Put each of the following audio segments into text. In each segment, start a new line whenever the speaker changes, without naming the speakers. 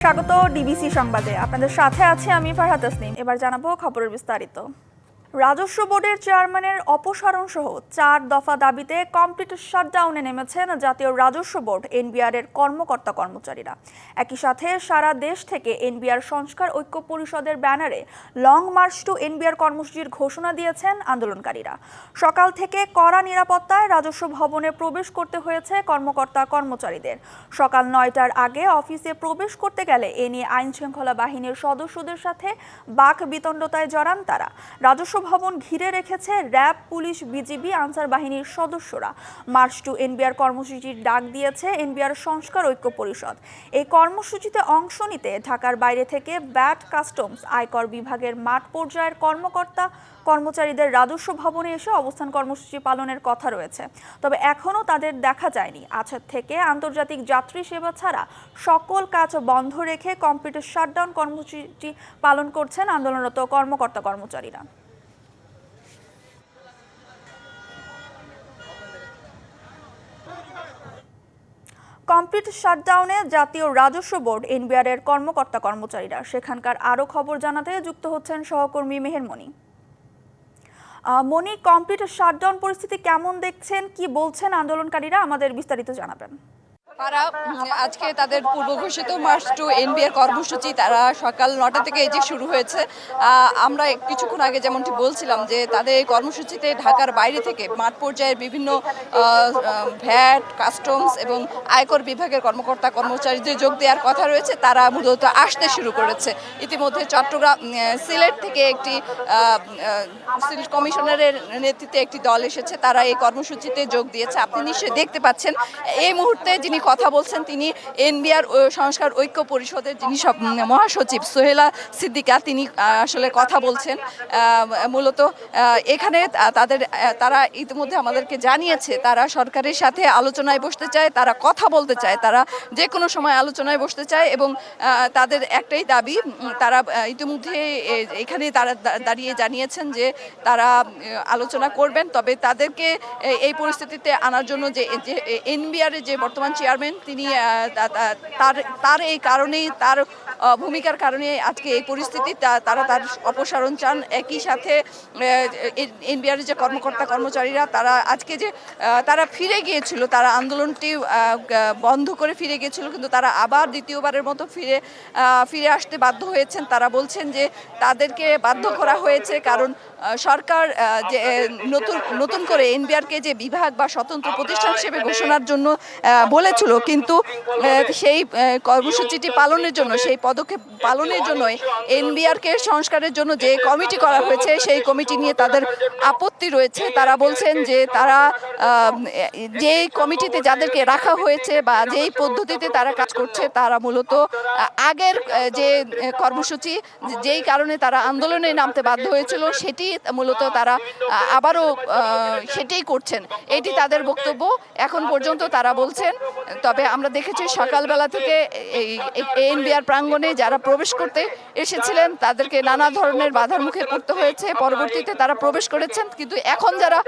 স্বাগত ডিবিসি সংবাদে। আপনাদের সাথে আছি আমি ফারহাদ তাসনিম। এবার জানাবো খবরের বিস্তারিত। রাজস্ব বোর্ডের চেয়ারম্যানের অপসারণ সহ 4 দফা দাবিতে কমপ্লিট শাটডাউনে নেমেছেন জাতীয় রাজস্ব বোর্ড এনবিআর এর কর্মকর্তা কর্মচারীরা। একই সাথে সারা দেশ থেকে এনবিআর সংস্কার ঐক্য পরিষদের ব্যানারে লং মার্চ টু এনবিআর কর্মসূচির ঘোষণা দিয়েছেন আন্দোলনকারীরা। সকাল থেকে কড়া নিরাপত্তায় রাজস্ব ভবনে প্রবেশ করতে হয়েছে কর্মকর্তা কর্মচারীদের। সকাল 9টার আগে অফিসে প্রবেশ করতে গেলে এ নিয়ে আইনশৃঙ্খলা বাহিনীর সদস্যদের সাথে বাক বিতণ্ডতায় জড়ান তারা। রাজস্ব ভবন ঘিরে রেখেছে র্যাব, পুলিশ, বিজিবি, আনসার বাহিনীর সদস্যরা। মার্চ টু এনবিআর কর্মসূচির ডাক দিয়েছে এনবিআর সংস্কার ঐক্য পরিষদ। এই কর্মসূচিতে অংশ নিতে ঢাকার বাইরে থেকে ব্যাট, কাস্টমস, আয়কর বিভাগের মাঠ পর্যায়ের কর্মকর্তা কর্মচারীদের রাজস্ব ভবনে এসে অবস্থান কর্মসূচি পালনের কথা রয়েছে। তবে এখনও তাদের দেখা যায়নি। আজ থেকে আন্তর্জাতিক যাত্রী সেবা ছাড়া সকল কাজ বন্ধ রেখে কমপ্লিট শাটডাউন কর্মসূচি পালন করছেন আন্দোলনরত কর্মকর্তা কর্মচারীরা। কমপ্লিট শাটডাউনে জাতীয় রাজস্ব বোর্ড এনবিআর এর কর্মকর্তা কর্মচারীরা। সেখানকার আরও খবর জানাতে যুক্ত হচ্ছেন সহকর্মী মেহেরমণি। মনি, কমপ্লিট শাটডাউন পরিস্থিতি কেমন দেখছেন, কি বলছেন আন্দোলনকারীরা, আমাদের বিস্তারিত জানাবেন।
তারা আজকে তাদের পূর্ব ঘোষিত মার্চ টু এনবিআর কর্মসূচি তারা সকাল 9টা থেকে এই যে শুরু হয়েছে। আমরা কিছুক্ষণ আগে যেমনটি বলছিলাম যে তাদের এই কর্মসূচিতে ঢাকার বাইরে থেকে মাঠ পর্যায়ের বিভিন্ন ভ্যাট, কাস্টমস এবং আয়কর বিভাগের কর্মকর্তা কর্মচারীদের যোগ দেওয়ার কথা রয়েছে। তারা মূলত আসতে শুরু করেছে। ইতিমধ্যে চট্টগ্রাম, সিলেট থেকে একটি সিলেট কমিশনারের নেতৃত্বে একটি দল এসেছে। তারা এই কর্মসূচিতে যোগ দিয়েছে। আপনি নিশ্চয়ই দেখতে পাচ্ছেন এই মুহূর্তে যিনি কথা বলছেন তিনি এনবিআর সংস্কার ঐক্য পরিষদের যিনি মহাসচিব সোহেলা সিদ্দিকা, তিনি আসলে কথা বলছেন। মূলত এখানে তারা ইতিমধ্যে আমাদেরকে জানিয়েছে তারা সরকারের সাথে আলোচনায় বসতে চায়, তারা কথা বলতে চায়, তারা যে কোনো সময় আলোচনায় বসতে চায় এবং তাদের একটাই দাবি, তারা ইতিমধ্যে এখানে তারা দাঁড়িয়ে জানিয়েছেন যে তারা আলোচনা করবেন। তবে তাদেরকে এই পরিস্থিতিতে আনার জন্য যে এনবিআর যে বর্তমান চেয়ারম্যান তিনি তার এই কারণেই, তার ভূমিকার কারণে আজকে এই পরিস্থিতি, তারা তার অপসারণ চান। একই সাথে এনবিআর যে কর্মকর্তা কর্মচারীরা তারা আজকে যে তারা ফিরে গিয়েছিল, তারা আন্দোলনটি বন্ধ করে ফিরে গিয়েছিল, কিন্তু তারা আবার দ্বিতীয়বারের মতো ফিরে আসতে বাধ্য হয়েছেন। তারা বলছেন যে তাদেরকে বাধ্য করা হয়েছে কারণ সরকার যে নতুন করে এনবিআরকে যে বিভাগ বা স্বতন্ত্র প্রতিষ্ঠান হিসেবে ঘোষণার জন্য বলেছিল, কিন্তু সেই কর্মসূচিটি পালনের জন্য, সেই পদক্ষেপ পালনের জন্য এনবিআরকে সংস্কারের জন্য যে কমিটি করা হয়েছে সেই কমিটি নিয়ে তাদের আপত্তি রয়েছে। তারা বলছেন যে তারা যেই কমিটিতে যাদেরকে রাখা হয়েছে বা যেই পদ্ধতিতে তারা কাজ করছে তারা মূলত আগের যে কর্মসূচি, যেই কারণে তারা আন্দোলনে নামতে বাধ্য হয়েছিল, সেটি মূলত তারা আবারও সেটাই করছেন। এটি তাদের বক্তব্য এখন পর্যন্ত তারা বলছেন। তবে আমরা দেখেছি সকালবেলা থেকে এই এনবিআর প্রাঙ্গণে যারা প্রবেশ করতে এসেছিলেন তাদেরকে নানা ধরনের বাধার মুখে পড়তে হয়েছে। পরবর্তীতে তারা প্রবেশ করেছেন, কিন্তু এখন যারা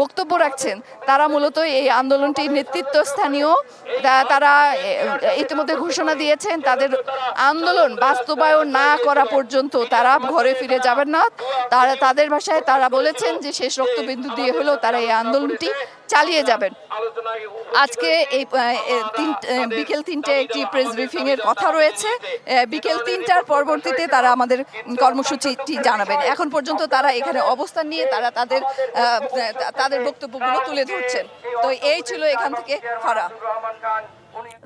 বক্তব্য রাখছেন তারা মূলত এই আন্দোলনটির নেতৃত্বস্থানীয়। তারা ইতিমধ্যে ঘোষণা দিয়েছেন তাদের আন্দোলন বাস্তবায়ন না করা পর্যন্ত তারা ঘরে ফিরে যাবেন না। তাদের ভাষায় তারা বলেছেন যে শেষ রক্তবিন্দু দিয়ে হলেও তারা এই আন্দোলনটি চালিয়ে যাবেন। আজকে এই বিকেল 3টায় একটি প্রেস ব্রিফিং এর কথা রয়েছে। বিকেল 3টার পরবর্তীতে তারা আমাদের কর্মসূচিটি জানাবেন। এখন পর্যন্ত তারা এখানে অবস্থান নিয়ে তারা তাদের বক্তব্যগুলো তুলে ধরছেন। তো এই ছিল এখান থেকে ফারা।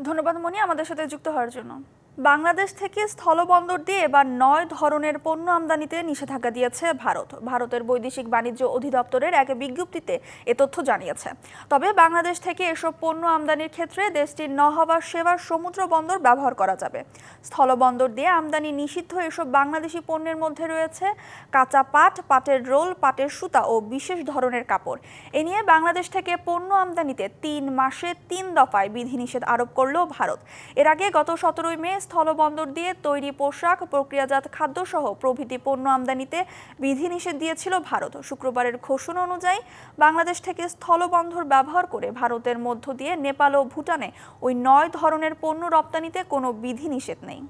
ধন্যবাদ মনি আমাদের সাথে যুক্ত হওয়ার জন্য। বাংলাদেশ থেকে স্থলবন্দর দিয়ে এবার 9 ধরনের পণ্য আমদানিতে নিষেধাজ্ঞা দিয়েছে ভারত। ভারতের বৈদেশিক বাণিজ্য অধিদপ্তরের এক বিজ্ঞপ্তিতে এ তথ্য জানিয়েছে। তবে বাংলাদেশ থেকে এসব পণ্য আমদানির ক্ষেত্রে দেশটির নহবা সেবার সমুদ্র বন্দর ব্যবহার করা যাবে। স্থলবন্দর দিয়ে আমদানি নিষিদ্ধ এসব বাংলাদেশি পণ্যের মধ্যে রয়েছে কাঁচা পাট, পাটের রোল, পাটের সুতা ও বিশেষ ধরনের কাপড়। এ নিয়ে বাংলাদেশ থেকে পণ্য আমদানিতে 3 মাসে 3 দফায় বিধিনিষেধ আরোপ করল ভারত। এর আগে গত 17 মে স্থলবন্দর দিয়ে তৈরি পোশাক, প্রক্রিয়াজাত খাদ্যসহ প্রভৃতি পণ্য আমদানিতে বিধিনিষেধ দিয়েছিল ভারত। শুক্রবারের ঘোষণা অনুযায়ী বাংলাদেশ থেকে স্থলবন্দর ব্যবহার করে ভারতের মধ্য দিয়ে নেপাল ও ভুটানে ওই 9 ধরনের পণ্য রপ্তানিতে কোনো বিধিনিষেধ নেই।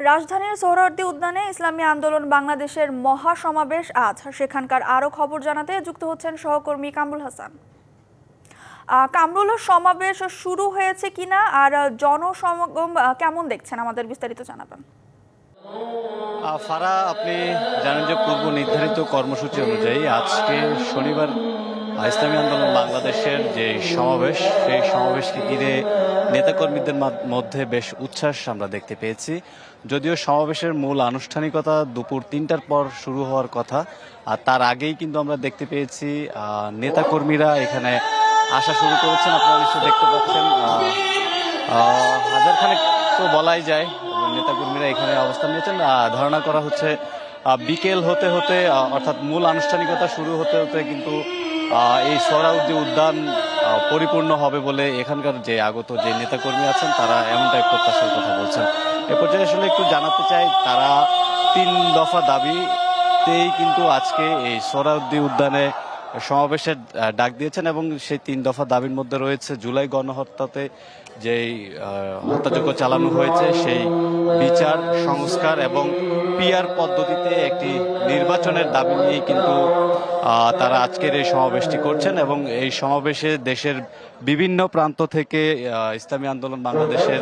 রাজধানীর সোহরাওয়ার্দী উদ্যানে ইসলামী আন্দোলন বাংলাদেশের মহাসমাবেশ আজ। সেখানকার আরও খবর জানাতে যুক্ত হচ্ছেন সহকর্মী কামরুল হাসান। কামরুল, সমাবেশ শুরু হয়েছে কিনা আর জনসমাগম কেমন দেখছেন, আমাদের বিস্তারিত জানাবেন।
ফারা, আপনি জানেন যে পূর্ব নির্ধারিত কর্মসূচি অনুযায়ী আজকে শনিবার ইসলামী আন্দোলন বাংলাদেশের যে সমাবেশ, সেই সমাবেশকে ঘিরে নেতাকর্মীদের মধ্যে বেশ উচ্ছ্বাস আমরা দেখতে পেয়েছি। যদিও সমাবেশের মূল আনুষ্ঠানিকতা দুপুর ৩টার পর শুরু হওয়ার কথা, আর তার আগেই কিন্তু আমরা দেখতে পেয়েছি নেতাকর্মীরা এখানে আসা শুরু করেছেন। আপনারা নিশ্চয়ই দেখতে পাচ্ছেন হাজারখানেক তো বলাই যায় নেতাকর্মীরা এখানে অবস্থান নিয়েছেন। ধারণা করা হচ্ছে বিকেল হতে হতে অর্থাৎ মূল আনুষ্ঠানিকতা শুরু হতে হতে কিন্তু এই সোহরাওয়ার্দী উদ্যান পরিপূর্ণ হবে বলে এখানকার যে আগত যে নেতাকর্মী আছেন তারা এমনটাই প্রত্যাশার কথা বলছেন। এ পর্যায়ে আসলে একটু জানাতে চাই, তারা ৩ দফা দাবিতেই কিন্তু আজকে এই সোহরাওয়ার্দী উদ্যানে সমাবেশের ডাক দিয়েছেন এবং সেই ৩ দফা দাবির মধ্যে রয়েছে জুলাই গণহত্যাতে যেই হত্যাযজ্ঞ চালানো হয়েছে সেই বিচার, সংস্কার এবং পিআর পদ্ধতিতে একটি নির্বাচনের দাবি নিয়েই কিন্তু তারা আজকের এই সমাবেশটি করছেন। এবং এই সমাবেশে দেশের বিভিন্ন প্রান্ত থেকে ইসলামী আন্দোলন বাংলাদেশের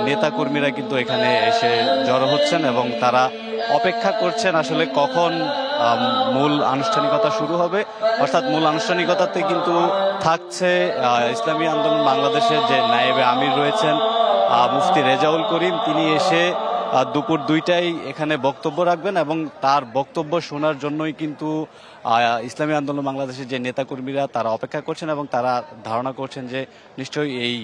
নেতাকর্মীরা কিন্তু এখানে এসে জড়ো হচ্ছেন এবং তারা অপেক্ষা করছেন আসলে কখন মূল আনুষ্ঠানিকতা শুরু হবে। অর্থাৎ মূল আনুষ্ঠানিকতাতে কিন্তু থাকছে ইসলামী আন্দোলন বাংলাদেশের যে নায়েবে আমির রয়েছেন মুফতি রেজাউল করিম, তিনি এসে দুপুর ২টায় এখানে বক্তব্য রাখবেন এবং তার বক্তব্য শোনার জন্যই কিন্তু ইসলামী আন্দোলন বাংলাদেশের যে নেতাকর্মীরা তারা অপেক্ষা করছেন এবং তারা ধারণা করছেন যে নিশ্চয়ই এই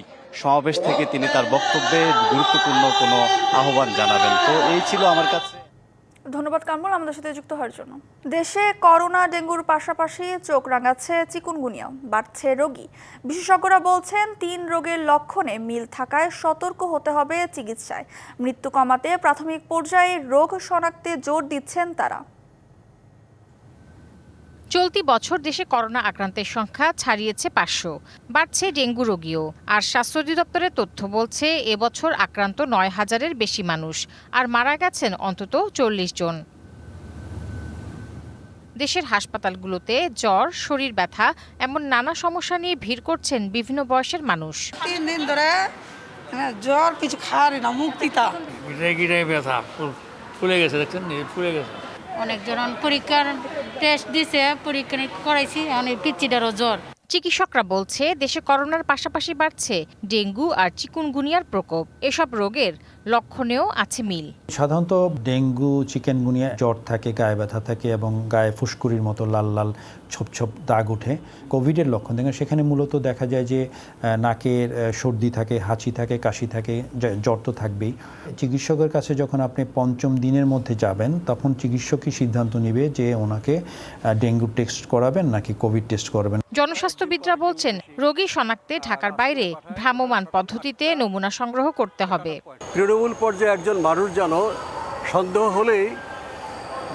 সমাবেশ থেকে তিনি তার বক্তব্যে গুরুত্বপূর্ণ কোনো আহ্বান জানাবেন। তো এই ছিল আমার কাছে।
ধন্যবাদ কামরুল আমাদের সাথে যুক্ত হওয়ার জন্য। দেশে করোনা, ডেঙ্গুর পাশাপাশি চোখ রাঙাচ্ছে চিকুনগুনিয়া, বাড়ছে রোগী। বিশেষজ্ঞরা বলছেন ৩ রোগের লক্ষণে মিল থাকায় সতর্ক হতে হবে চিকিৎসায়। মৃত্যু কমাতে প্রাথমিক পর্যায়ে রোগ শনাক্তে জোর দিচ্ছেন তারা।
চলতি বছর দেশে করোনা আক্রান্তের সংখ্যা ছাড়িয়েছে ৫০০, বাড়ছে ডেঙ্গু রোগীও। আর স্বাস্থ্য অধিদপ্তরের তথ্য বলছে এবছর আক্রান্ত ৯,০০০-এর বেশি মানুষ, আর মারা গেছেন অন্তত ৪০ জন। দেশের হাসপাতালগুলোতে জ্বর, শরীর ব্যথা এমন নানা সমস্যা নিয়ে ভিড় করছেন বিভিন্ন বয়সের মানুষ।
৩ দিন ধরে জ্বর, কিছু খাওয়ারই না, মুখ তিতা,
গিরে ব্যথা ফুলে গেছে, দেখছেন ফুলে গেছে।
অনেকজন পরীক্ষার টেস্ট দিছে, পরীক্ষা করাইছি, অনেক পিচ্চিটারও জ্বর।
চিকিৎসকরা বলছে দেশে করোনার পাশাপাশি বাড়ছে ডেঙ্গু আর চিকুনগুনিয়ার প্রকোপ। এসব রোগের লক্ষণেও আছে মিল।
সাধারণত ডেঙ্গু, চিকেনগুনিয়া জ্বর থাকে, গায়ে ব্যথা থাকে এবং গায়ে ফুসকুড়ির মতো লাল লাল ছোপ ছোপ দাগ ওঠে। কোভিডের লক্ষণ দেখেন সেখানে মূলত দেখা যায় যে নাকের সর্দি থাকে, হাঁচি থাকে, কাশি থাকে, জ্বর তো থাকবেই। চিকিৎসকের কাছে যখন আপনি ৫ম দিনের মধ্যে যাবেন তখন চিকিৎসকই সিদ্ধান্ত নেবে যে ওনাকে ডেঙ্গু টেস্ট করাবেন নাকি কোভিড টেস্ট করবেন।
জনস্বাস্থ্যবিদরা বলছেন রোগী শনাক্তে ঢাকার বাইরে ভ্রাম্যমাণ পদ্ধতিতে নমুনা সংগ্রহ করতে হবে।
তৃণমূল পর্যায়ে একজন মানুষ যেন সন্দেহ হলেই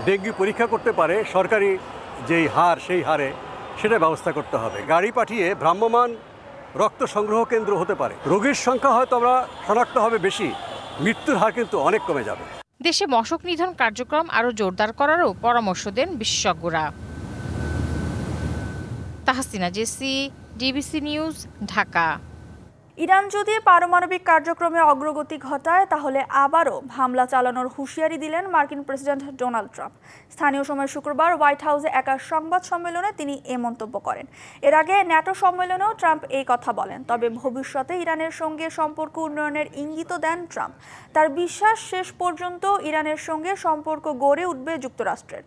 ডেঙ্গু পরীক্ষা করতে পারে, সরকারি যেই হার সেই হারে সেটা ব্যবস্থা করতে হবে। গাড়ি পাঠিয়ে ভ্রাম্যমাণ রক্ত সংগ্রহ কেন্দ্র হতে পারে। রোগীর সংখ্যা হয়তো আমরা শনাক্ত হবে বেশি, মৃত্যুর হার কিন্তু অনেক কমে যাবে।
দেশে মশক নিধন কার্যক্রম আরও জোরদার করারও পরামর্শ দেন বিশেষজ্ঞরা। তাহসিনা জেসি, ডিবিসি নিউজ, ঢাকা।
ইরান যদি পারমাণবিক কার্যক্রমে অগ্রগতি ঘটায় তাহলে আবারও হামলা চালানোর হুঁশিয়ারি দিলেন মার্কিন প্রেসিডেন্ট ডোনাল্ড ট্রাম্প। স্থানীয় সময় শুক্রবার হোয়াইট হাউসে এক সংবাদ সম্মেলনে তিনি এ মন্তব্য করেন। এর আগে ন্যাটো সম্মেলনেও ট্রাম্প এই কথা বলেন। তবে ভবিষ্যতে ইরানের সঙ্গে সম্পর্ক উন্নয়নের ইঙ্গিত দেন ট্রাম্প। তার বিশ্বাস শেষ পর্যন্ত ইরানের সঙ্গে সম্পর্ক গড়ে উঠবে যুক্তরাষ্ট্রের।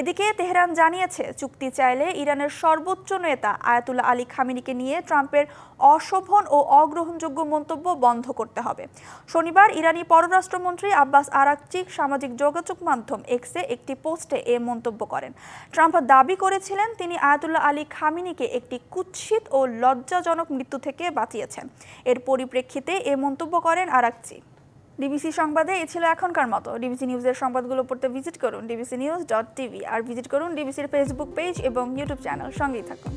এদিকে তেহরান জানিয়েছে চুক্তি চাইলে ইরানের সর্বোচ্চ নেতা আয়াতুল্লাহ আলী খামেনিকে নিয়ে ট্রাম্পের অশোভন ও অগ্রহণযোগ্য মন্তব্য বন্ধ করতে হবে। শনিবার ইরানি পররাষ্ট্রমন্ত্রী আব্বাস আরাকচি সামাজিক যোগাযোগ মাধ্যম এক্সে একটি পোস্টে এ মন্তব্য করেন। ট্রাম্প দাবি করেছিলেন তিনি আয়াতুল্লাহ আলী খামেনিকে একটি কুৎসিত ও লজ্জাজনক মৃত্যু থেকে বাঁচিয়েছেন। এর পরিপ্রেক্ষিতে এ মন্তব্য করেন আরাকচি। ডিবিসি সংবাদে এ ছিল এখনকার মতো। ডিবিসি নিউজের সংবাদগুলো পড়তে ভিজিট করুন dbcnews.tv আর ভিজিট করুন ডিবিসির ফেসবুক পেজ এবং ইউটিউব চ্যানেল। সঙ্গেই থাকুন।